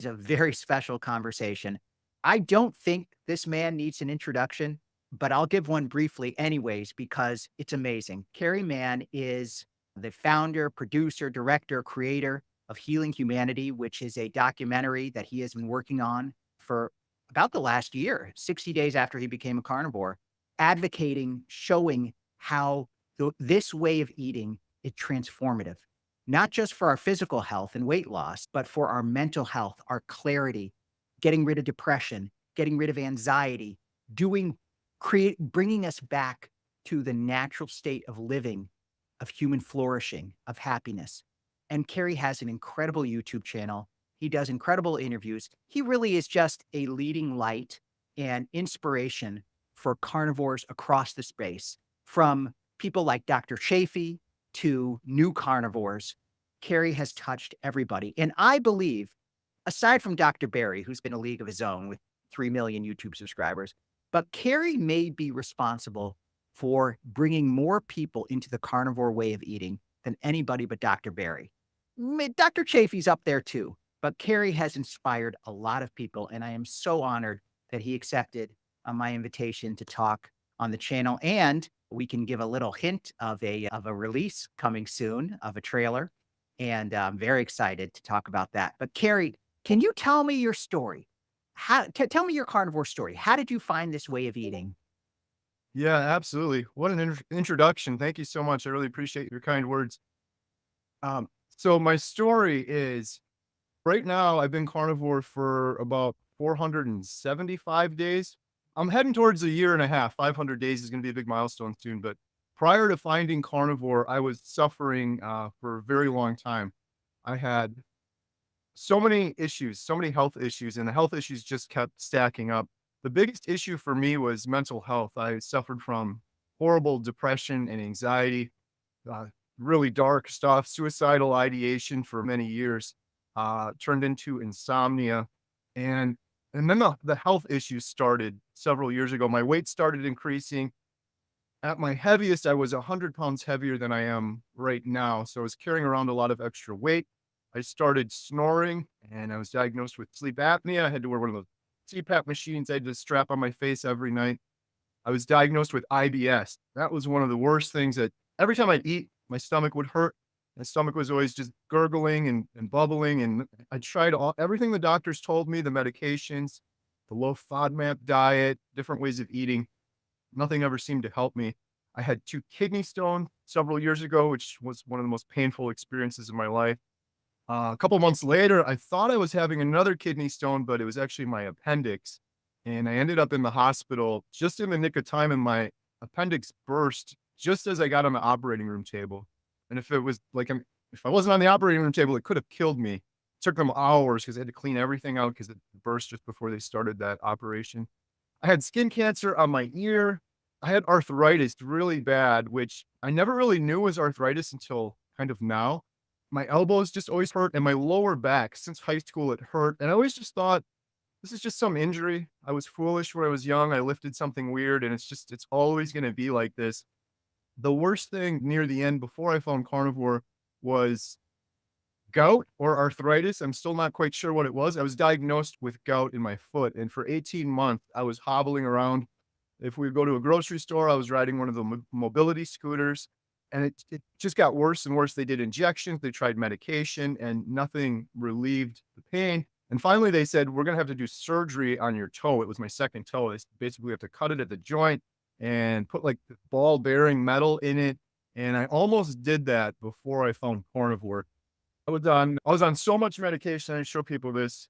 It's a very special conversation. I don't think this man needs an introduction, but I'll give one briefly anyways because it's amazing. Kerry Mann is the founder, producer, director, creator of Healing Humanity, which is a documentary that he has been working on for about the last year, 60 days after he became a carnivore, advocating, showing how this way of eating is transformative, not just for our physical health and weight loss, but for our mental health, our clarity, getting rid of depression, getting rid of anxiety, doing, bringing us back to the natural state of living, of human flourishing, of happiness. And Kerry has an incredible YouTube channel. He does incredible interviews. He really is just a leading light and inspiration for carnivores across the space, from people like Dr. Chafee to new carnivores. Kerry has touched everybody. And I believe, aside from Dr. Barry, who's been a league of his own with 3 million YouTube subscribers, but Kerry may be responsible for bringing more people into the carnivore way of eating than anybody but Dr. Barry. Dr. Chafee's up there too, but Kerry has inspired a lot of people. And I am so honored that he accepted my invitation to talk on the channel. And we can give a little hint of a release coming soon, of a trailer. And I'm very excited to talk about that. But Kerry, can you tell me your story? Tell me your carnivore story. How did you find this way of eating? Yeah, absolutely. What an introduction. Thank you so much. I really appreciate your kind words. So my story is right now I've been carnivore for about 475 days. I'm heading towards a year and a half. 500 days is going to be a big milestone soon. But prior to finding carnivore, I was suffering for a very long time. I had so many issues, so many health issues, and the health issues just kept stacking up. The biggest issue for me was mental health. I suffered from horrible depression and anxiety, uh, really dark stuff, suicidal ideation for many years, turned into insomnia. And and then the health issues started several years ago. My weight started increasing. At my heaviest, I was 100 pounds heavier than I am right now. So I was carrying around a lot of extra weight. I started snoring and I was diagnosed with sleep apnea. I had to wear one of those CPAP machines. I had to strap on my face every night. I was diagnosed with IBS. That was one of the worst things that every time I'd eat, my stomach would hurt. My stomach was always just gurgling and bubbling. And I tried everything the doctors told me, the medications, the low FODMAP diet, different ways of eating. Nothing ever seemed to help me. I had 2 kidney stones several years ago, which was one of the most painful experiences of my life. A couple months later, I thought I was having another kidney stone, but it was actually my appendix. And I ended up in the hospital just in the nick of time, and my appendix burst just as I got on the operating room table. And if it was like, if I wasn't on the operating room table, it could have killed me. It took them hours because they had to clean everything out because it burst just before they started that operation. I had skin cancer on my ear. I had arthritis really bad, which I never really knew was arthritis until kind of now. My elbows just always hurt, and my lower back since high school, it hurt. And I always just thought, this is just some injury. I was foolish when I was young. I lifted something weird, and it's always going to be like this. The worst thing near the end before I found carnivore was gout or arthritis. I'm still not quite sure what it was. I was diagnosed with gout in my foot, and for 18 months, I was hobbling around. If we would go to a grocery store, I was riding one of the mobility scooters, and it just got worse and worse. They did injections, they tried medication, and nothing relieved the pain. And finally, they said, we're going to have to do surgery on your toe. It was my second toe. They basically have to cut it at the joint and put like ball bearing metal in it. And I almost did that before I found carnivore. I was on so much medication. I show people this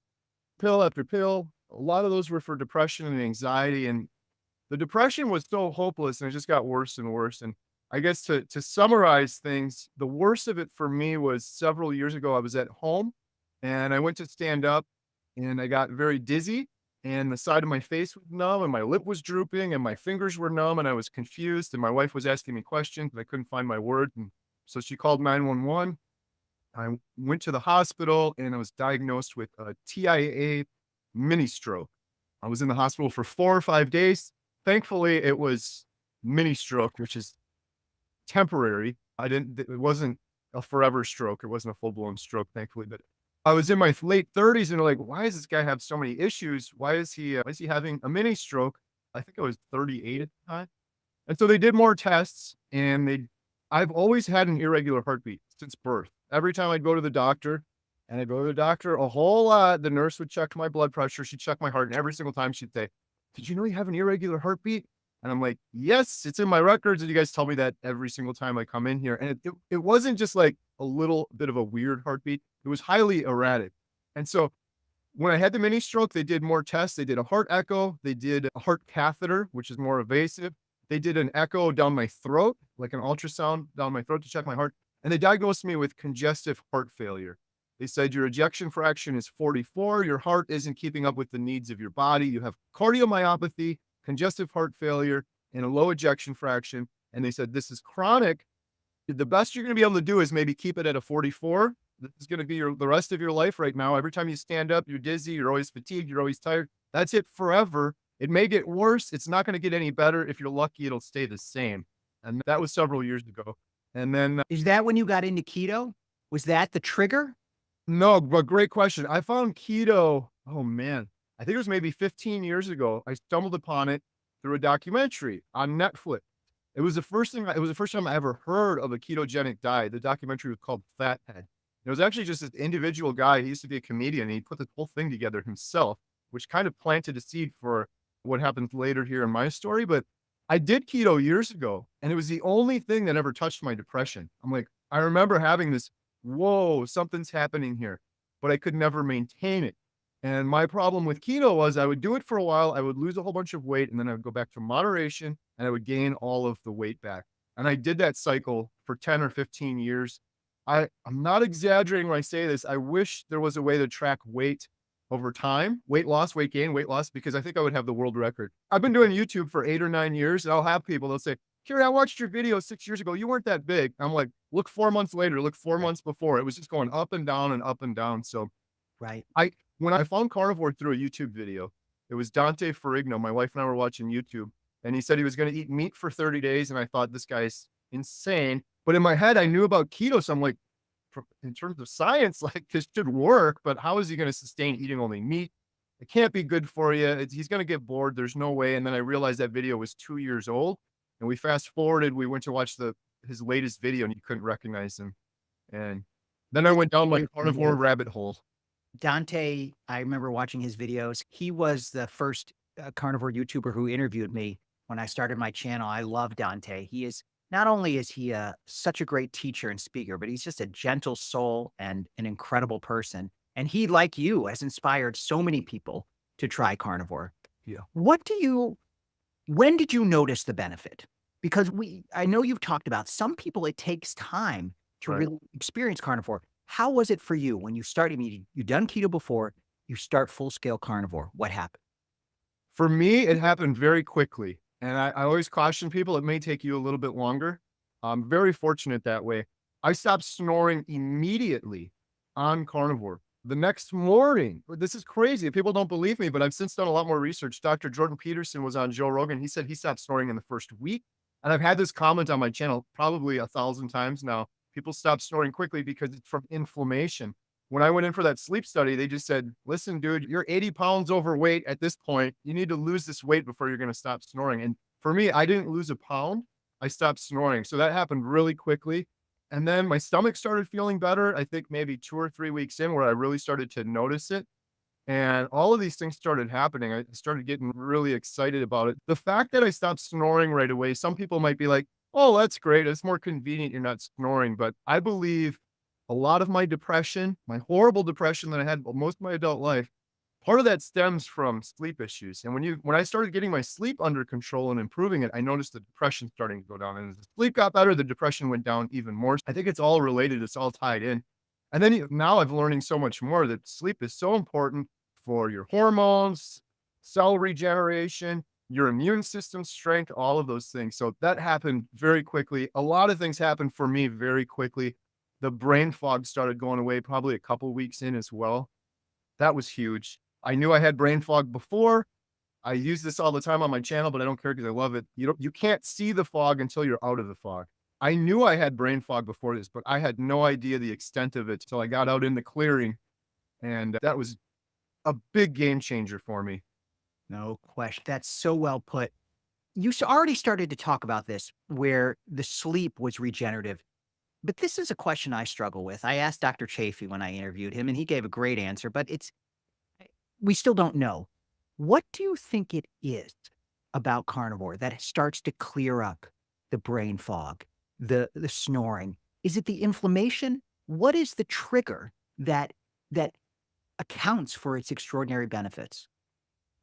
pill after pill. A lot of those were for depression and anxiety. And the depression was so hopeless and it just got worse and worse. And I guess to summarize things, the worst of it for me was several years ago. I was at home and I went to stand up and I got very dizzy and the side of my face was numb and my lip was drooping and my fingers were numb and I was confused and my wife was asking me questions and I couldn't find my words. And so she called 911. I went to the hospital and I was diagnosed with a TIA mini stroke. I was in the hospital for 4 or 5 days. Thankfully, it was mini stroke, which is temporary. It wasn't a forever stroke. It wasn't a full blown stroke, thankfully, but I was in my late 30s and they're like, why does this guy have so many issues? Why is he having a mini stroke? I think I was 38 at the time. And so they did more tests and I've always had an irregular heartbeat since birth. Every time I'd go to the doctor and I'd go to the doctor a whole lot, the nurse would check my blood pressure. She'd check my heart. And every single time she'd say, did you know you have an irregular heartbeat? And I'm like, yes, it's in my records. And you guys tell me that every single time I come in here. And it wasn't just like a little bit of a weird heartbeat. It was highly erratic. And so when I had the mini stroke, they did more tests. They did a heart echo. They did a heart catheter, which is more invasive. They did an echo down my throat, like an ultrasound down my throat to check my heart. And they diagnosed me with congestive heart failure. They said your ejection fraction is 44. Your heart isn't keeping up with the needs of your body. You have cardiomyopathy, congestive heart failure, and a low ejection fraction. And they said, this is chronic. The best you're going to be able to do is maybe keep it at a 44. This is going to be the rest of your life right now. Every time you stand up, you're dizzy, you're always fatigued, you're always tired. That's it forever. It may get worse. It's not going to get any better. If you're lucky, it'll stay the same. And that was several years ago. And then, Is that when you got into keto? Was that the trigger? no, but great question. I found keto. Oh man, I think it was maybe 15 years ago. I stumbled upon it through a documentary on Netflix. It was the first time I ever heard of a ketogenic diet. The documentary was called Fathead. It was actually just this individual guy. He used to be a comedian. And he put this whole thing together himself, which kind of planted a seed for what happens later here in my story. But I did keto years ago, and it was the only thing that ever touched my depression. I'm like, I remember having this, whoa, something's happening here, but I could never maintain it. And my problem with keto was I would do it for a while, I would lose a whole bunch of weight, and then I would go back to moderation and I would gain all of the weight back. And I did that cycle for 10 or 15 years. I'm not exaggerating when I say this. I wish there was a way to track weight over time, weight loss, weight gain, weight loss, because I think I would have the world record. I've been doing YouTube for 8 or 9 years, and I'll have people, they'll say, Kerry, I watched your video 6 years ago. You weren't that big. I'm like, look 4 months later, look 4 months before. It was just going up and down and up and down. So Right. when I found carnivore through a YouTube video, it was Dante Ferrigno. My wife and I were watching YouTube, and he said he was going to eat meat for 30 days. And I thought, this guy's insane. But in my head, I knew about keto. So I'm like, in terms of science, like this should work, but how is he going to sustain eating only meat? It can't be good for you. He's going to get bored. There's no way. And then I realized that video was 2 years old. And we fast forwarded. We went to watch his latest video, and you couldn't recognize him. And then I went down like a carnivore rabbit hole. Dante, I remember watching his videos. He was the first carnivore YouTuber who interviewed me when I started my channel. I love Dante. He is not only is he such a great teacher and speaker, but he's just a gentle soul and an incredible person. And he, like you, has inspired so many people to try carnivore. Yeah. When did you notice the benefit? Because I know you've talked about some people, it takes time to Right. really experience carnivore. How was it for you when you started? I mean, you've done keto before, you start full scale carnivore. What happened? For me, it happened very quickly. And I always caution people, it may take you a little bit longer. I'm very fortunate that way. I stopped snoring immediately on carnivore. The next morning, this is crazy. People don't believe me, but I've since done a lot more research. Dr. Jordan Peterson was on Joe Rogan. He said he stopped snoring in the first week. And I've had this comment on my channel probably 1,000 times now. People stop snoring quickly because it's from inflammation. When I went in for that sleep study, they just said, listen, dude, you're 80 pounds overweight at this point. You need to lose this weight before you're going to stop snoring. And for me, I didn't lose a pound. I stopped snoring. So that happened really quickly. And then my stomach started feeling better. I think maybe 2 or 3 weeks in where I really started to notice it. And all of these things started happening. I started getting really excited about it. The fact that I stopped snoring right away, some people might be like, oh, that's great. It's more convenient you're not snoring. But I believe a lot of my depression, my horrible depression that I had most of my adult life, part of that stems from sleep issues. And when I started getting my sleep under control and improving it, I noticed the depression starting to go down. And as the sleep got better, the depression went down even more. I think it's all related. It's all tied in. And then now I'm learning so much more that sleep is so important for your hormones, cell regeneration, your immune system strength, all of those things. So that happened very quickly. A lot of things happened for me very quickly. The brain fog started going away probably a couple weeks in as well. That was huge. I knew I had brain fog before. I use this all the time on my channel, but I don't care because I love it. You can't see the fog until you're out of the fog. I knew I had brain fog before this, but I had no idea the extent of it till I got out in the clearing And that was a big game changer for me. No question. That's so well put. Already started to talk about this, where the sleep was regenerative. But this is a question I struggle with. I asked Dr. Chafee when I interviewed him, and he gave a great answer, but we still don't know. What do you think it is about carnivore that starts to clear up the brain fog, the snoring? Is it the inflammation? What is the trigger that accounts for its extraordinary benefits?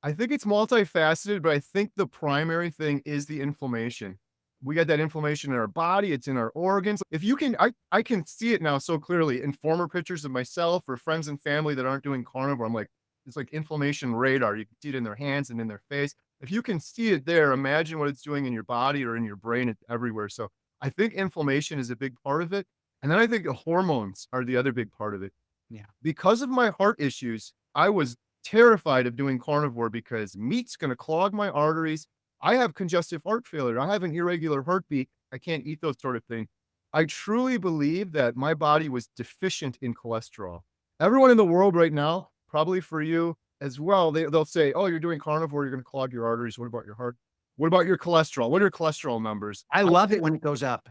I think it's multifaceted, but I think the primary thing is the inflammation. We got that inflammation in our body, it's in our organs. If you can, I can see it now so clearly in former pictures of myself or friends and family that aren't doing carnivore. I'm like, it's like inflammation radar. You can see it in their hands and in their face. If you can see it there, imagine what it's doing in your body or in your brain. It's everywhere. So I think inflammation is a big part of it. And then I think the hormones are the other big part of it. Yeah. Because of my heart issues, I was terrified of doing carnivore because meat's going to clog my arteries. I have congestive heart failure. I have an irregular heartbeat. I can't eat those sort of things. I truly believe that my body was deficient in cholesterol. Everyone in the world right now, probably for you as well, they'll say, oh, you're doing carnivore, you're going to clog your arteries. What about your heart? What about your cholesterol? What are your cholesterol numbers? I love it when it goes up.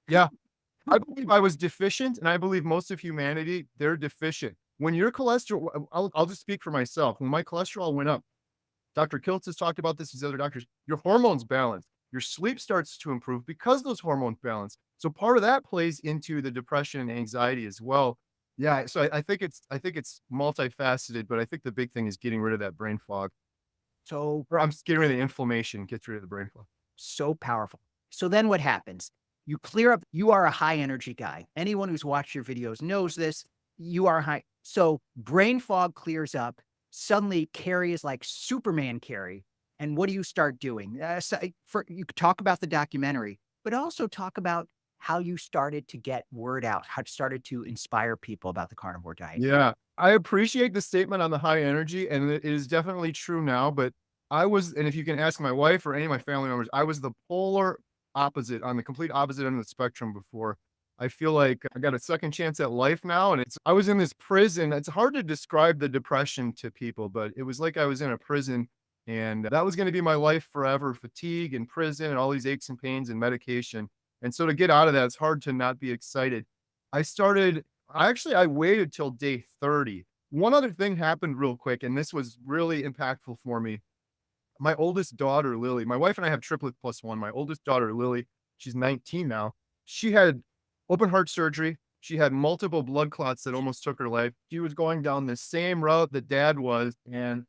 Yeah, I believe I was deficient, and I believe most of humanity, they're deficient. When your cholesterol, I'll just speak for myself. When my cholesterol went up, Dr. Kiltz has talked about this, these other doctors, your hormones balance. Your sleep starts to improve because those hormones balance. So part of that plays into the depression and anxiety as well. Yeah, so I think it's multifaceted, but I think the big thing is getting rid of that brain fog. So Or I'm just getting rid of the inflammation, gets rid of the brain fog. so powerful. So then what happens? You clear up, you are a high energy guy. Anyone who's watched your videos knows this. You are high. So brain fog clears up. Suddenly, Carrie is like Superman Carrie. And what do you start doing? You could talk about the documentary, but also talk about how you started to get word out, how it started to inspire people about the carnivore diet. Yeah, I appreciate the statement on the high energy, and it is definitely true now, but I was, and if you can ask my wife or any of my family members, I was the polar opposite, on the complete opposite end of the spectrum before. I feel like I got a second chance at life now, and I was in this prison. It's hard to describe the depression to people, but it was like I was in a prison, and that was gonna be my life forever, fatigue and prison and all these aches and pains and medication. And so to get out of that, it's hard to not be excited. I started I waited till day 30. One other thing happened real quick, and this was really impactful for me. My oldest daughter, Lily, my wife and I have triplets plus one. My oldest daughter, Lily, she's 19 now. She had open heart surgery. She had multiple blood clots that almost took her life. She was going down the same route that dad was. And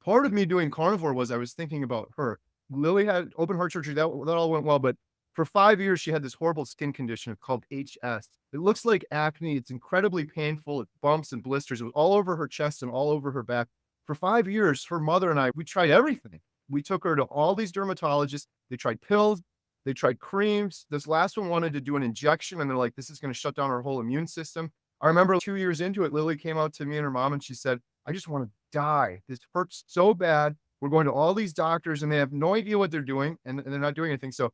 part of me doing carnivore was I was thinking about her. Lily had open heart surgery. That all went well, but for 5 years, she had this horrible skin condition called HS. It looks like acne. It's incredibly painful. It bumps and blisters. It was all over her chest and all over her back. For 5 years, her mother and I, we tried everything. We took her to all these dermatologists. They tried pills. They tried creams. This last one wanted to do an injection, and they're like, this is going to shut down her whole immune system. I remember 2 years into it, Lily came out to me and her mom, and she said, I just want to die. This hurts so bad. We're going to all these doctors, and they have no idea what they're doing, and they're not doing anything. So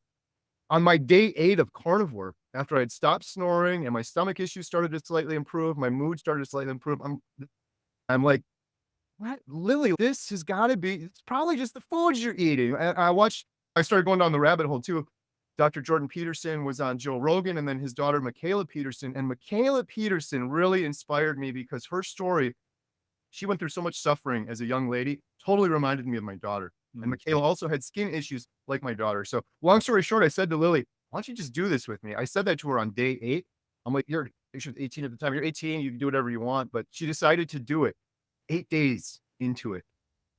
on my day 8 of carnivore, after I had stopped snoring and my stomach issues started to slightly improve, my mood started to slightly improve, I'm like, "What? Lily, this has gotta be, it's probably just the foods you're eating." I started going down the rabbit hole too. Dr. Jordan Peterson was on Joe Rogan, and then his daughter, Michaela Peterson, and Michaela Peterson really inspired me because her story, she went through so much suffering as a young lady, totally reminded me of my daughter. And Mm. Michaela also had skin issues like my daughter. So long story short, I said to Lily, why don't you just do this with me? I said that to her on day 8. I'm like, she was 18 at the time. You're 18, you can do whatever you want. But she decided to do it. 8 days into it,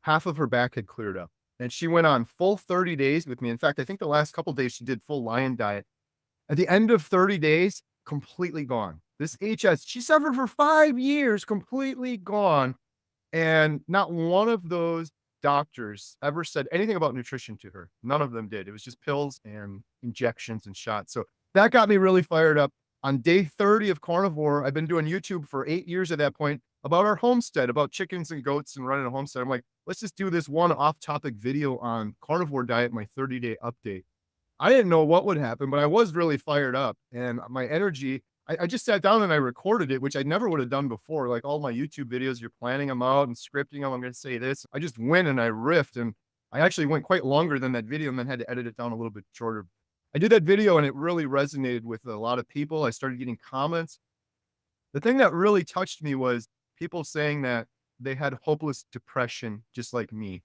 half of her back had cleared up. And she went on full 30 days with me. In fact, I think the last couple days she did full lion diet. At the end of 30 days, completely gone. This HS, she suffered for 5 years, completely gone. And not one of those doctors ever said anything about nutrition to her. None of them did. It was just pills and injections and shots. So that got me really fired up. On day 30 of carnivore, I've been doing YouTube for 8 years at that point about our homestead, about chickens and goats and running a homestead. I'm like, let's just do this one off topic video on carnivore diet, my 30-day update. I didn't know what would happen, but I was really fired up and my energy. I just sat down and I recorded it, which I never would have done before. Like all my YouTube videos, you're planning them out and scripting them. I'm going to say this. I just went and I riffed, and I actually went quite longer than that video and then had to edit it down a little bit shorter. I did that video and it really resonated with a lot of people. I started getting comments. The thing that really touched me was people saying that they had hopeless depression just like me,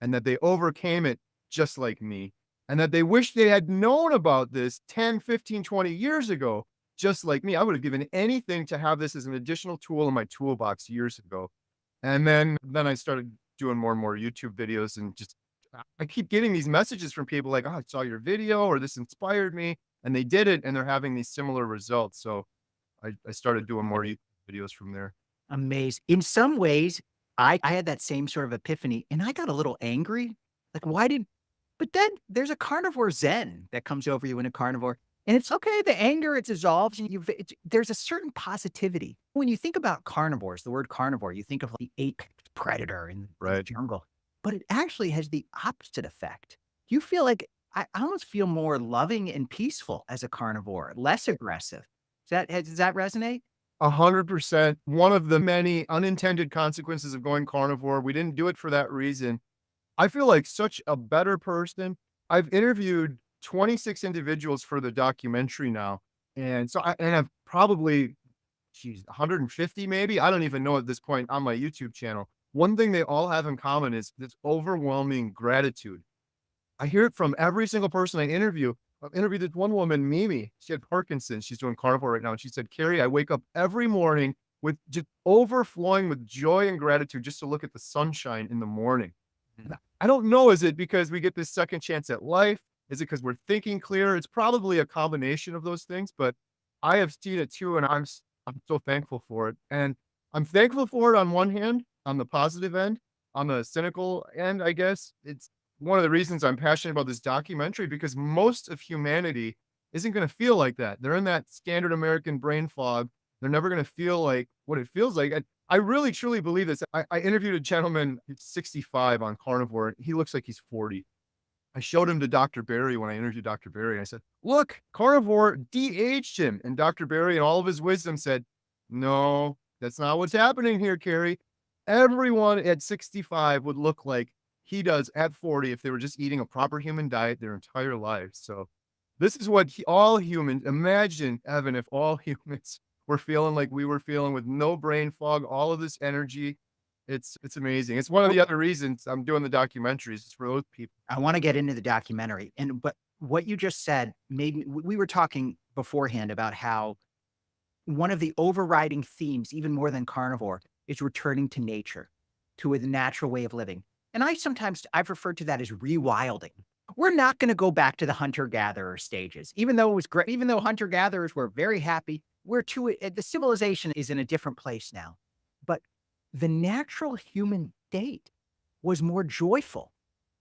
and that they overcame it just like me, and that they wish they had known about this 10, 15, 20 years ago, just like me. I would have given anything to have this as an additional tool in my toolbox years ago. And then I started doing more and more YouTube videos, and just I keep getting these messages from people like, "Oh, I saw your video," or "This inspired me," and they did it, and they're having these similar results. So I started doing more YouTube videos from there. Amazing. In some ways, I had that same sort of epiphany and I got a little angry. Like, why did, but then there's a carnivore zen that comes over you in a carnivore. And it's okay. The anger, it dissolves and there's a certain positivity. When you think about carnivores, the word carnivore, you think of the apex predator in the Right. jungle, but it actually has the opposite effect. You feel like I almost feel more loving and peaceful as a carnivore, less aggressive. Does that resonate? 100%. One of the many unintended consequences of going carnivore. We didn't do it for that reason. I feel like such a better person. I've interviewed 26 individuals for the documentary now. And so I've probably, geez, 150 maybe. I don't even know at this point on my YouTube channel. One thing they all have in common is this overwhelming gratitude. I hear it from every single person I interview. I've interviewed this one woman, Mimi. She had Parkinson's. She's doing carnivore right now. And she said, Carrie, I wake up every morning with just overflowing with joy and gratitude just to look at the sunshine in the morning. And I don't know, is it because we get this second chance at life? Is it because we're thinking clearer? It's probably a combination of those things, but I have seen it too, and I'm so thankful for it. And I'm thankful for it on one hand, on the positive end, on the cynical end, I guess. It's one of the reasons I'm passionate about this documentary, because most of humanity isn't going to feel like that. They're in that standard American brain fog. They're never going to feel like what it feels like. And I really truly believe this. I interviewed a gentleman who's 65 on Carnivore. He looks like he's 40. I showed him to Dr. Barry when I interviewed Dr. Barry. I said, look, Carnivore de-aged him. And Dr. Barry, in all of his wisdom, said, no, that's not what's happening here, Carrie. Everyone at 65 would look like he does at 40 if they were just eating a proper human diet their entire lives. So this is what all humans imagine, Evan, if all humans were feeling like we were feeling, with no brain fog, all of this energy. It's amazing. It's one of the other reasons I'm doing the documentaries. It's for those people. I wanna get into the documentary, but what you just said made me we were talking beforehand about how one of the overriding themes, even more than carnivore, is returning to nature, to a natural way of living. And I've referred to that as rewilding. We're not gonna go back to the hunter-gatherer stages, even though it was great, even though hunter-gatherers were very happy, the civilization is in a different place now. But the natural human state was more joyful,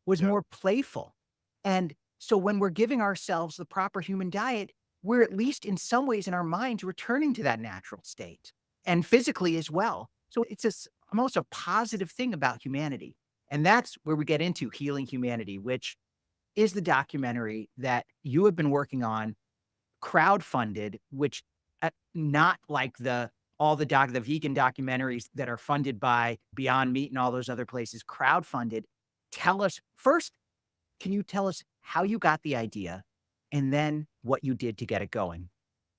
was Yeah. more playful. And so when we're giving ourselves the proper human diet, we're at least in some ways in our minds returning to that natural state and physically as well. So it's almost a positive thing about humanity. And that's where we get into Healing Humanity, which is the documentary that you have been working on, crowdfunded, which not like the vegan documentaries that are funded by Beyond Meat and all those other places, crowdfunded. Tell us first, can you tell us how you got the idea and then what you did to get it going?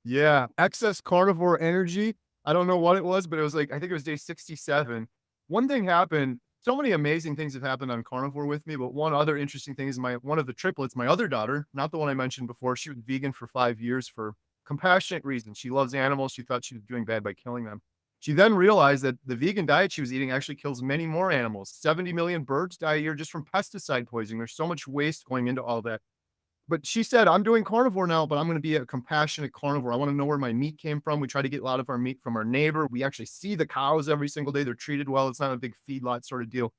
Yeah, excess carnivore energy. I don't know what it was, but it was like, I think it was day 67. One thing happened. So many amazing things have happened on carnivore with me, but one other interesting thing is one of the triplets, my other daughter, not the one I mentioned before, she was vegan for 5 years for compassionate reasons. She loves animals. She thought she was doing bad by killing them. She then realized that the vegan diet she was eating actually kills many more animals. 70 million birds die a year just from pesticide poisoning. There's so much waste going into all that. But she said, I'm doing carnivore now, but I'm going to be a compassionate carnivore. I want to know where my meat came from. We try to get a lot of our meat from our neighbor. We actually see the cows every single day. They're treated well. It's not a big feedlot sort of deal.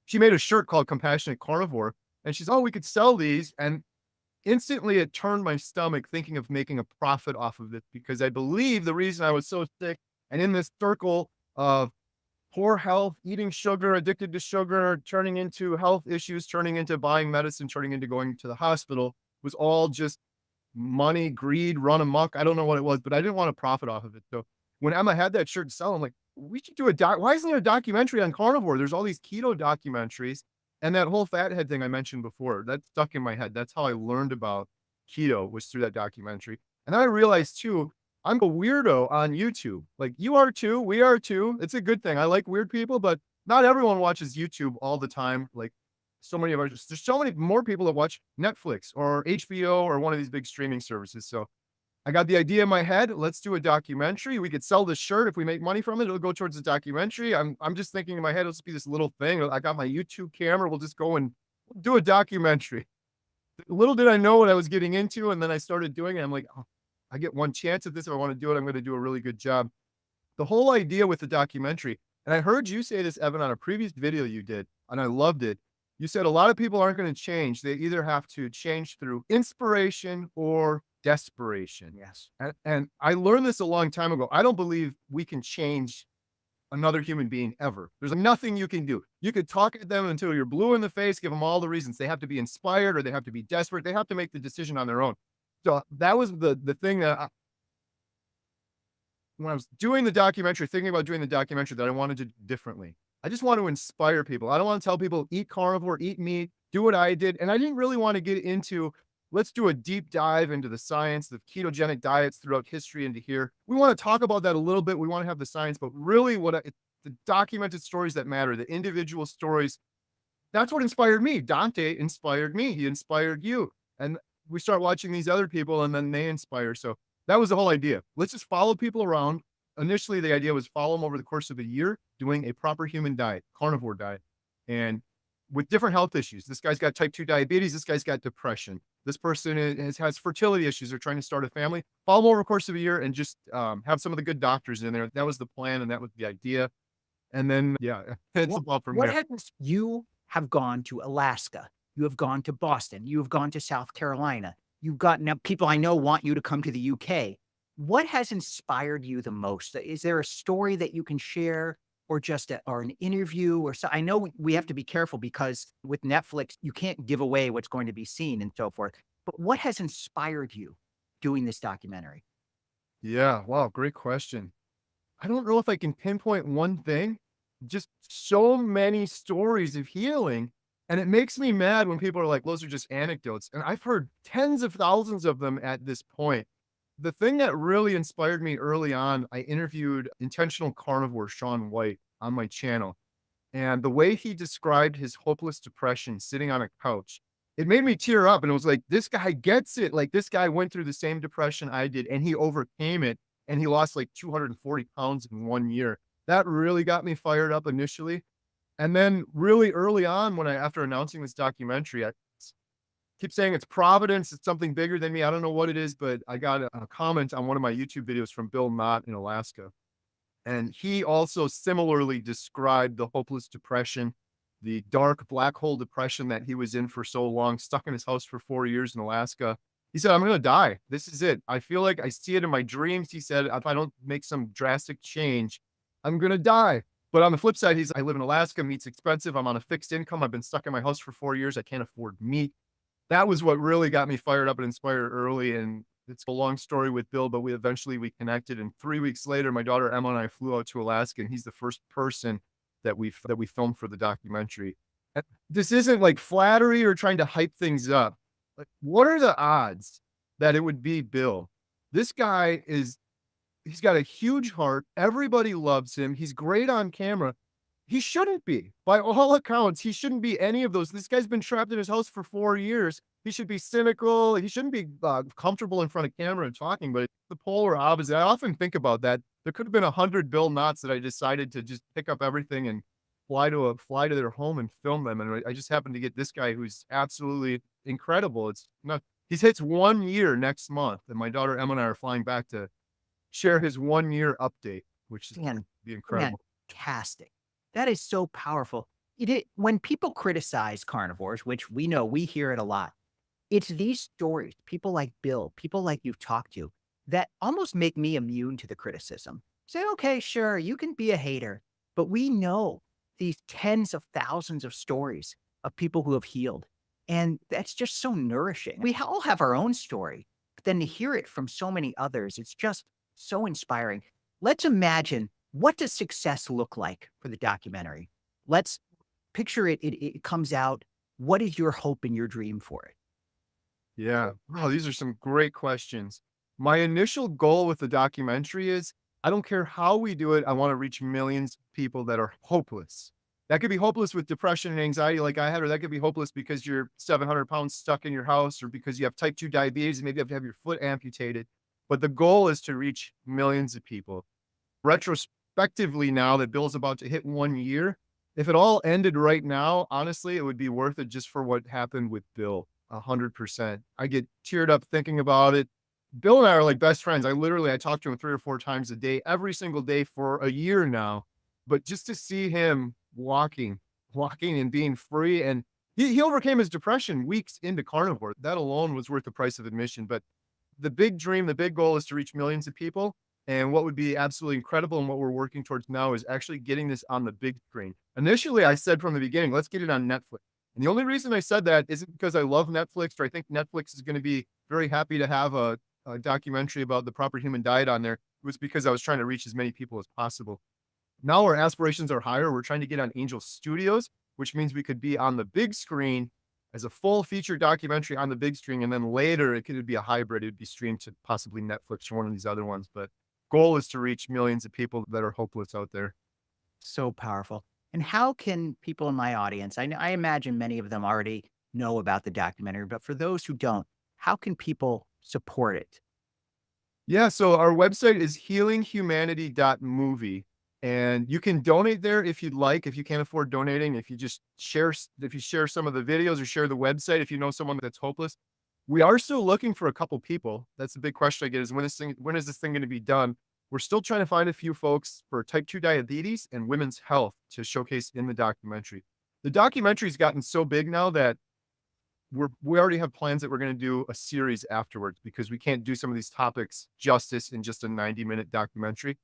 She made a shirt called Compassionate Carnivore, and she's, oh, we could sell these. And instantly it turned my stomach thinking of making a profit off of it, because I believe the reason I was so sick and in this circle of poor health, eating sugar, addicted to sugar, turning into health issues, turning into buying medicine, turning into going to the hospital, was all just money, greed, run amok. I don't know what it was, but I didn't want to profit off of it. So when Emma had that shirt to sell, I'm like, we should do a doc. Why isn't there a documentary on carnivore? There's all these keto documentaries and that whole fathead thing I mentioned before. That stuck in my head. That's how I learned about keto was through that documentary. And then I realized too, I'm a weirdo on YouTube. Like you are too. We are too. It's a good thing. I like weird people, but not everyone watches YouTube all the time. Like so many of us, there's so many more people that watch Netflix or HBO or one of these big streaming services. So I got the idea in my head. Let's do a documentary. We could sell this shirt. If we make money from it, it'll go towards the documentary. I'm just thinking in my head, it'll just be this little thing. I got my YouTube camera. We'll just go and do a documentary. Little did I know what I was getting into. And then I started doing it. I'm like, oh, I get one chance at this. If I want to do it, I'm going to do a really good job. The whole idea with the documentary, and I heard you say this, Evan, on a previous video you did, and I loved it. You said a lot of people aren't going to change. They either have to change through inspiration or desperation. Yes. And I learned this a long time ago. I don't believe we can change another human being ever. There's nothing you can do. You could talk at them until you're blue in the face, give them all the reasons. They have to be inspired or they have to be desperate. They have to make the decision on their own. So that was the thing that when I was doing the documentary, thinking about doing the documentary that I wanted to do differently. I just want to inspire people. I don't want to tell people eat carnivore, eat meat, do what I did. And I didn't really want to get into let's do a deep dive into the science of ketogenic diets throughout history into here. We want to talk about that a little bit. We want to have the science, but really the documented stories that matter, the individual stories, that's what inspired me. Dante inspired me. He inspired you. And we start watching these other people and then they inspire. So that was the whole idea. Let's just follow people around. Initially, the idea was follow them over the course of a year, doing a proper human diet, carnivore diet, and with different health issues. This guy's got type 2 diabetes. This guy's got depression. This person has fertility issues. They're trying to start a family. Follow them over the course of a year and just have some of the good doctors in there. That was the plan and that was the idea. And then, yeah, it's What, about from what there. happens? You have gone to Alaska. You have gone to Boston. You have gone to South Carolina. You've got now people I know want you to come to the UK. What has inspired you the most? Is there a story that you can share or just or an interview or so? I know we have to be careful because with Netflix, you can't give away what's going to be seen and so forth. But what has inspired you doing this documentary? Yeah. Wow. Great question. I don't know if I can pinpoint one thing, just so many stories of healing. And it makes me mad when people are like, those are just anecdotes. And I've heard tens of thousands of them at this point. The thing that really inspired me early on, I interviewed intentional carnivore Sean White on my channel. And the way he described his hopeless depression sitting on a couch, it made me tear up. And it was like, this guy gets it. Like, this guy went through the same depression I did, and he overcame it. And he lost like 240 pounds in 1 year. That really got me fired up initially. And then, really early on, after announcing this documentary, I keep saying it's Providence. It's something bigger than me. I don't know what it is, but I got a comment on one of my YouTube videos from Bill Knott in Alaska. And he also similarly described the hopeless depression, the dark black hole depression that he was in for so long, stuck in his house for 4 years in Alaska. He said, I'm going to die. This is it. I feel like I see it in my dreams. He said, if I don't make some drastic change, I'm going to die. But on the flip side, I live in Alaska. Meat's expensive. I'm on a fixed income. I've been stuck in my house for 4 years. I can't afford meat. That was what really got me fired up and inspired early. And it's a long story with Bill, but we connected. And 3 weeks later, my daughter Emma and I flew out to Alaska, and he's the first person that we filmed for the documentary. This isn't like flattery or trying to hype things up. Like, what are the odds that it would be Bill? This guy he's got a huge heart. Everybody loves him. He's great on camera. He shouldn't be. By all accounts, he shouldn't be any of those. This guy's been trapped in his house for 4 years. He should be cynical. He shouldn't be comfortable in front of camera and talking, but it's the polar opposite. I often think about that. There could have been 100 Bill Knotts that I decided to just pick up everything and fly to their home and film them. And I just happened to get this guy who's absolutely incredible. It's not, he hits 1 year next month, and my daughter Emma and I are flying back to share his 1 year update, which is Man, be incredible. fantastic. That is so powerful. When people criticize carnivores, which we know we hear it a lot, it's these stories, people like Bill, people like you've talked to, that almost make me immune to the criticism. Say, okay, sure, you can be a hater, but we know these tens of thousands of stories of people who have healed. And that's just so nourishing. We all have our own story. then to hear it from so many others, it's just so inspiring. Let's imagine, what does success look like for the documentary? Let's picture it comes out. What is your hope and your dream for it? Yeah. Wow, these are some great questions. My initial goal with the documentary is I don't care how we do it, I want to reach millions of people that are hopeless. That could be hopeless with depression and anxiety like I had, or that could be hopeless because you're 700 pounds stuck in your house, or because you have type 2 diabetes and maybe you have to have your foot amputated. But the goal is to reach millions of people. Retrospectively, now that Bill's about to hit 1 year, if it all ended right now, honestly, it would be worth it just for what happened with Bill. 100%. I get teared up thinking about it. Bill and I are like best friends. I talk to him 3 or 4 times a day, every single day for a year now. But just to see him walking and being free, and he overcame his depression weeks into carnivore. That alone was worth the price of admission. But the big dream, the big goal is to reach millions of people. And what would be absolutely incredible and what we're working towards now is actually getting this on the big screen. Initially, I said from the beginning, let's get it on Netflix. And the only reason I said that isn't because I love Netflix or I think Netflix is going to be very happy to have a documentary about the proper human diet on there. It was because I was trying to reach as many people as possible. Now our aspirations are higher. We're trying to get on Angel Studios, which means we could be on the big screen as a full feature documentary on the big screen. And then later it could be a hybrid. It would be streamed to possibly Netflix or one of these other ones. But goal is to reach millions of people that are hopeless out there. So powerful. And how can people in my audience, I imagine many of them already know about the documentary, but for those who don't, how can people support it? Yeah, so our website is healinghumanity.movie, and you can donate there if you'd like. If you can't afford donating, if you just if you share some of the videos or share the website, if you know someone that's hopeless. We are still looking for a couple people. That's the big question I get, is when is this thing going to be done? We're still trying to find a few folks for type 2 diabetes and women's health to showcase in the documentary. The documentary's gotten so big now that we already have plans that we're going to do a series afterwards, because we can't do some of these topics justice in just a 90-minute documentary.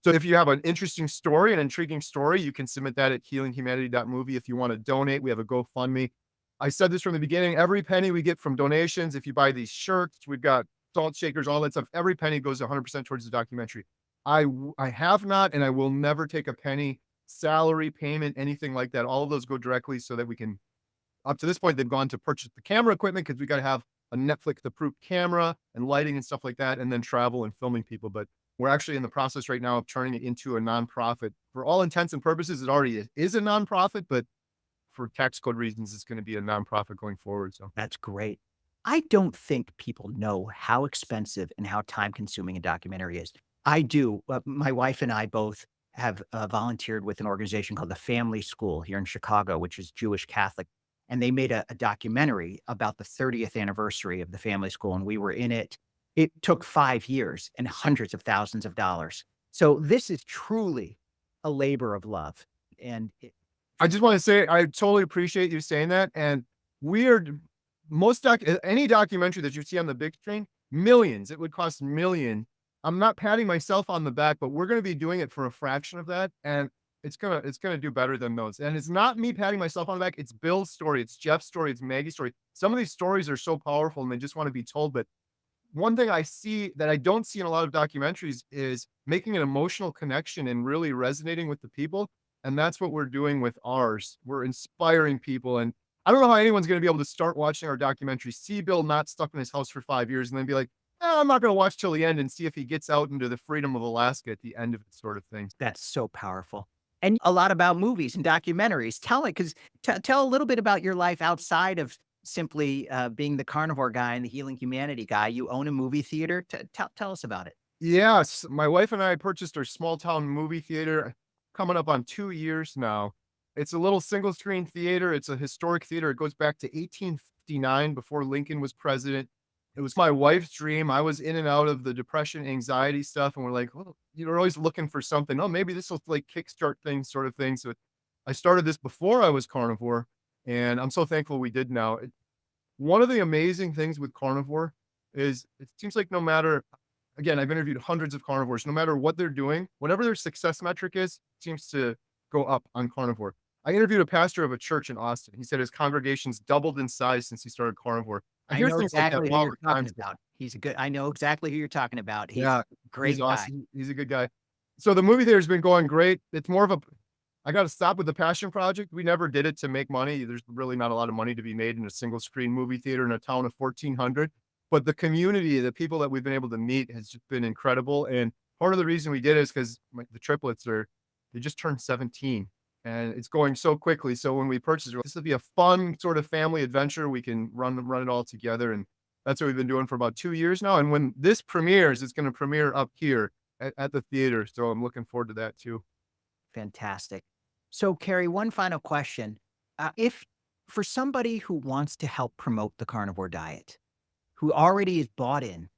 So if you have an interesting story, an intriguing story, you can submit that at healinghumanity.movie. If you want to donate, we have a GoFundMe. I said this from the beginning, every penny we get from donations, if you buy these shirts, we've got salt shakers, all that stuff, every penny goes 100% towards the documentary. I have not, and I will never take a penny salary payment, anything like that. All of those go directly so that we can, up to this point, they've gone to purchase the camera equipment because we got to have a Netflix approved camera and lighting and stuff like that, and then travel and filming people. But we're actually in the process right now of turning it into a nonprofit. For all intents and purposes, it already is a nonprofit, but for tax code reasons, it's going to be a nonprofit going forward. So That's great. I don't think people know how expensive and how time consuming a documentary is. I do. My wife and I both have volunteered with an organization called the Family School here in Chicago, which is Jewish Catholic. And they made a documentary about the 30th anniversary of the Family School. And we were in it. It took 5 years and hundreds of thousands of dollars. So this is truly a labor of love. And I just want to say I totally appreciate you saying that. And we are any documentary that you see on the big screen, millions. It would cost millions. I'm not patting myself on the back, but we're going to be doing it for a fraction of that, and it's gonna do better than those. And it's not me patting myself on the back. It's Bill's story. It's Jeff's story. It's Maggie's story. Some of these stories are so powerful, and they just want to be told. But one thing I see that I don't see in a lot of documentaries is making an emotional connection and really resonating with the people. And that's what we're doing with ours. We're inspiring people. And I don't know how anyone's going to be able to start watching our documentary, see Bill not stuck in his house for 5 years, and then be like, I'm not going to watch till the end and see if he gets out into the freedom of Alaska at the end of it, sort of thing. that's so powerful. And a lot about movies and documentaries. Tell it, because tell a little bit about your life outside of simply being the carnivore guy and the healing humanity guy. You own a movie theater. Tell us about it. Yes, my wife and I purchased our small town movie theater coming up on 2 years now. It's a little single screen theater. It's a historic theater. It goes back to 1859, before Lincoln was president. It was my wife's dream. I was in and out of the depression, anxiety stuff, and we're like, well, you're always looking for something. Oh, maybe this will like kickstart things, sort of thing. So I started this before I was carnivore, and I'm so thankful we did now. One of the amazing things with carnivore is it seems like no matter, again, I've interviewed hundreds of carnivores, no matter what they're doing, whatever their success metric is, seems to go up on carnivore. I interviewed a pastor of a church in Austin. He said his congregation's doubled in size since he started carnivore. I I hear know things like that exactly who all you're the time. talking about. He's a good I know exactly who you're talking about. He's Yeah, a he's great guy. awesome. He's a good guy. So the movie theater's been going great. It's more of a I gotta stop with the passion project. We never did it to make money. There's really not a lot of money to be made in a single screen movie theater in a town of 1,400. But the community, the people that we've been able to meet has just been incredible. And part of the reason we did it is because the triplets they just turned 17 and it's going so quickly. So when we purchased it, this will be a fun sort of family adventure. We can run it all together. And that's what we've been doing for about 2 years now. And when this premieres, it's going to premiere up here at the theater. So I'm looking forward to that too. Fantastic. So, Carrie, one final question. If for somebody who wants to help promote the carnivore diet, who already is bought in,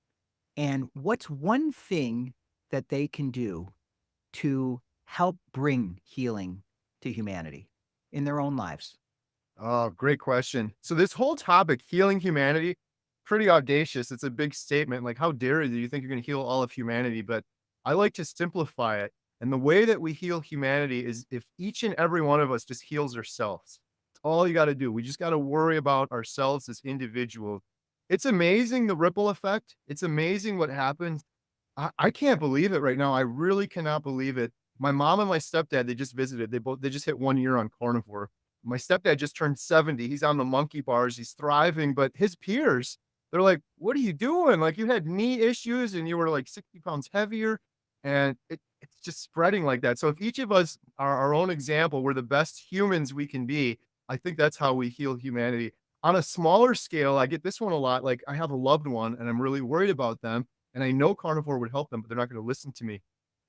and what's one thing that they can do to help bring healing to humanity in their own lives? Oh, great question. So this whole topic, healing humanity, pretty audacious. It's a big statement. Like, how dare you think you're going to heal all of humanity? But I like to simplify it. And the way that we heal humanity is if each and every one of us just heals ourselves. It's all you got to do. We just got to worry about ourselves as individuals. It's amazing the ripple effect. It's amazing what happens. I can't believe it right now. I really cannot believe it. My mom and my stepdad, they just visited. They just hit 1 year on carnivore. My stepdad just turned 70. He's on the monkey bars. He's thriving, but his peers, they're like, "What are you doing? Like you had knee issues and you were like 60 pounds heavier." And it's just spreading like that. So if each of us are our own example, we're the best humans we can be. I think that's how we heal humanity. On a smaller scale, I get this one a lot. Like I have a loved one and I'm really worried about them. And I know carnivore would help them, but they're not going to listen to me.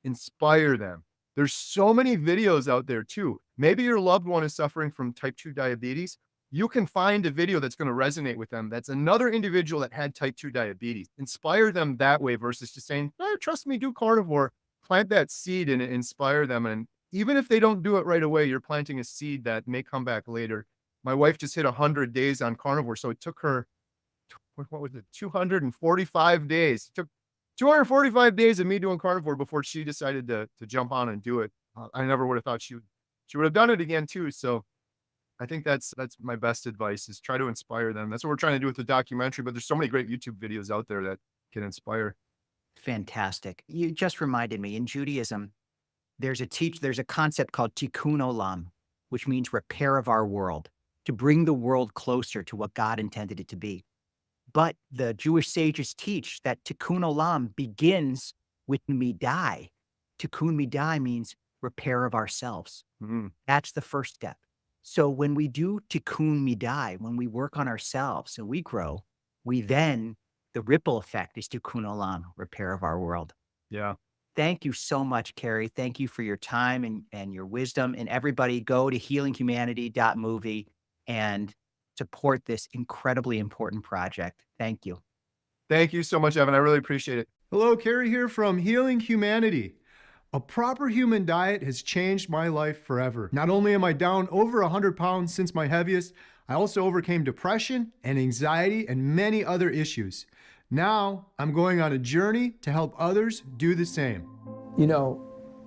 Inspire them. There's so many videos out there too. Maybe your loved one is suffering from type 2 diabetes. You can find a video that's going to resonate with them. That's another individual that had type 2 diabetes. Inspire them that way versus just saying, "Oh, trust me, do carnivore." Plant that seed and inspire them. And even if they don't do it right away, you're planting a seed that may come back later. My wife just hit 100 days on carnivore. So it took her, what was it, 245 days. It took 245 days of me doing carnivore before she decided to jump on and do it. I never would have thought she would have done it again too. So I think that's my best advice is try to inspire them. That's what we're trying to do with the documentary, but there's so many great YouTube videos out there that can inspire. Fantastic. You just reminded me in Judaism, there's a concept called tikkun olam, which means repair of our world, to bring the world closer to what God intended it to be. But the Jewish sages teach that tikkun olam begins with midai. Tikkun midai means repair of ourselves. Mhm. That's the first step. So when we do tikkun midai, when we work on ourselves and we grow, the ripple effect is tikkun olam, repair of our world. Yeah. Thank you so much, Carrie. Thank you for your time and your wisdom. And everybody go to healinghumanity.movie and support this incredibly important project. Thank you. Thank you so much, Evan. I really appreciate it. Hello, Kerry here from Healing Humanity. A proper human diet has changed my life forever. Not only am I down over 100 pounds since my heaviest, I also overcame depression and anxiety and many other issues. Now I'm going on a journey to help others do the same. You know,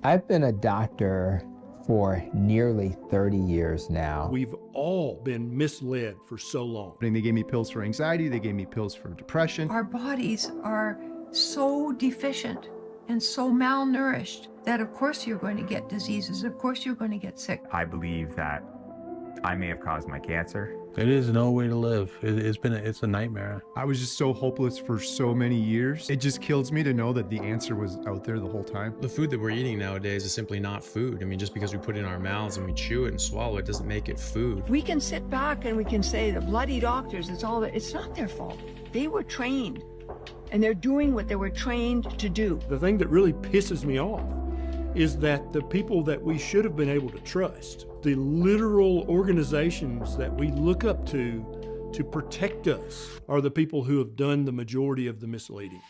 I've been a doctor for nearly 30 years now. We've all been misled for so long. And they gave me pills for anxiety, they gave me pills for depression. Our bodies are so deficient and so malnourished that of course you're going to get diseases, of course you're going to get sick. I believe that I may have caused my cancer. It is no way to live. It's a nightmare. I was just so hopeless for so many years. It just kills me to know that the answer was out there the whole time. The food that we're eating nowadays is simply not food. I mean, just because we put it in our mouths and we chew it and swallow it doesn't make it food. We can sit back and we can say the bloody doctors, it's not their fault. They were trained and they're doing what they were trained to do. The thing that really pisses me off is that the people that we should have been able to trust, the literal organizations that we look up to protect us, are the people who have done the majority of the misleading.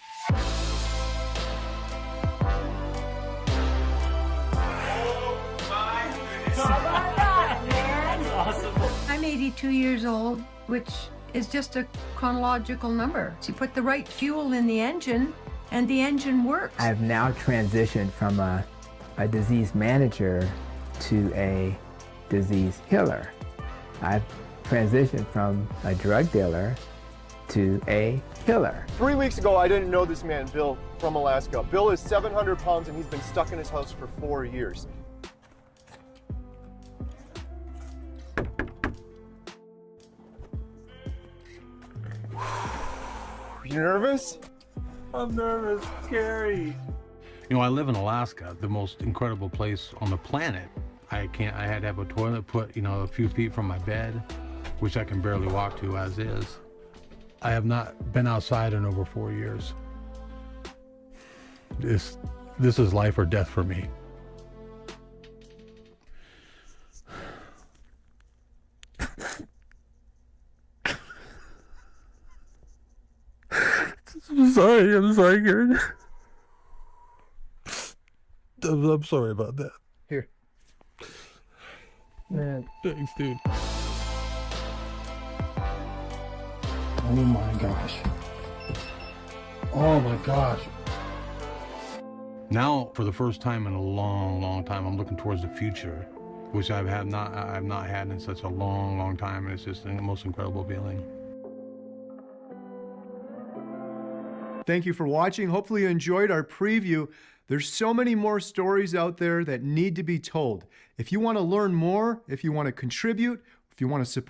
I'm 82 years old, which is just a chronological number. So you put the right fuel in the engine and the engine works. I've now transitioned from a disease manager to a disease healer. I've transitioned from a drug dealer to a killer. 3 weeks ago, I didn't know this man, Bill, from Alaska. Bill is 700 pounds and he's been stuck in his house for 4 years. You nervous? I'm nervous, Carrie. You know, I live in Alaska, the most incredible place on the planet. I had to have a toilet put, a few feet from my bed, which I can barely walk to as is. I have not been outside in over 4 years. This is life or death for me. I'm sorry, Kerry. I'm sorry about that. Here. Man, thanks, dude. Oh my gosh. Oh my gosh. Now, for the first time in a long, long time, I'm looking towards the future, which I've not had in such a long, long time. And it's just the most incredible feeling. Thank you for watching. Hopefully you enjoyed our preview. There's so many more stories out there that need to be told. If you want to learn more, if you want to contribute, if you want to support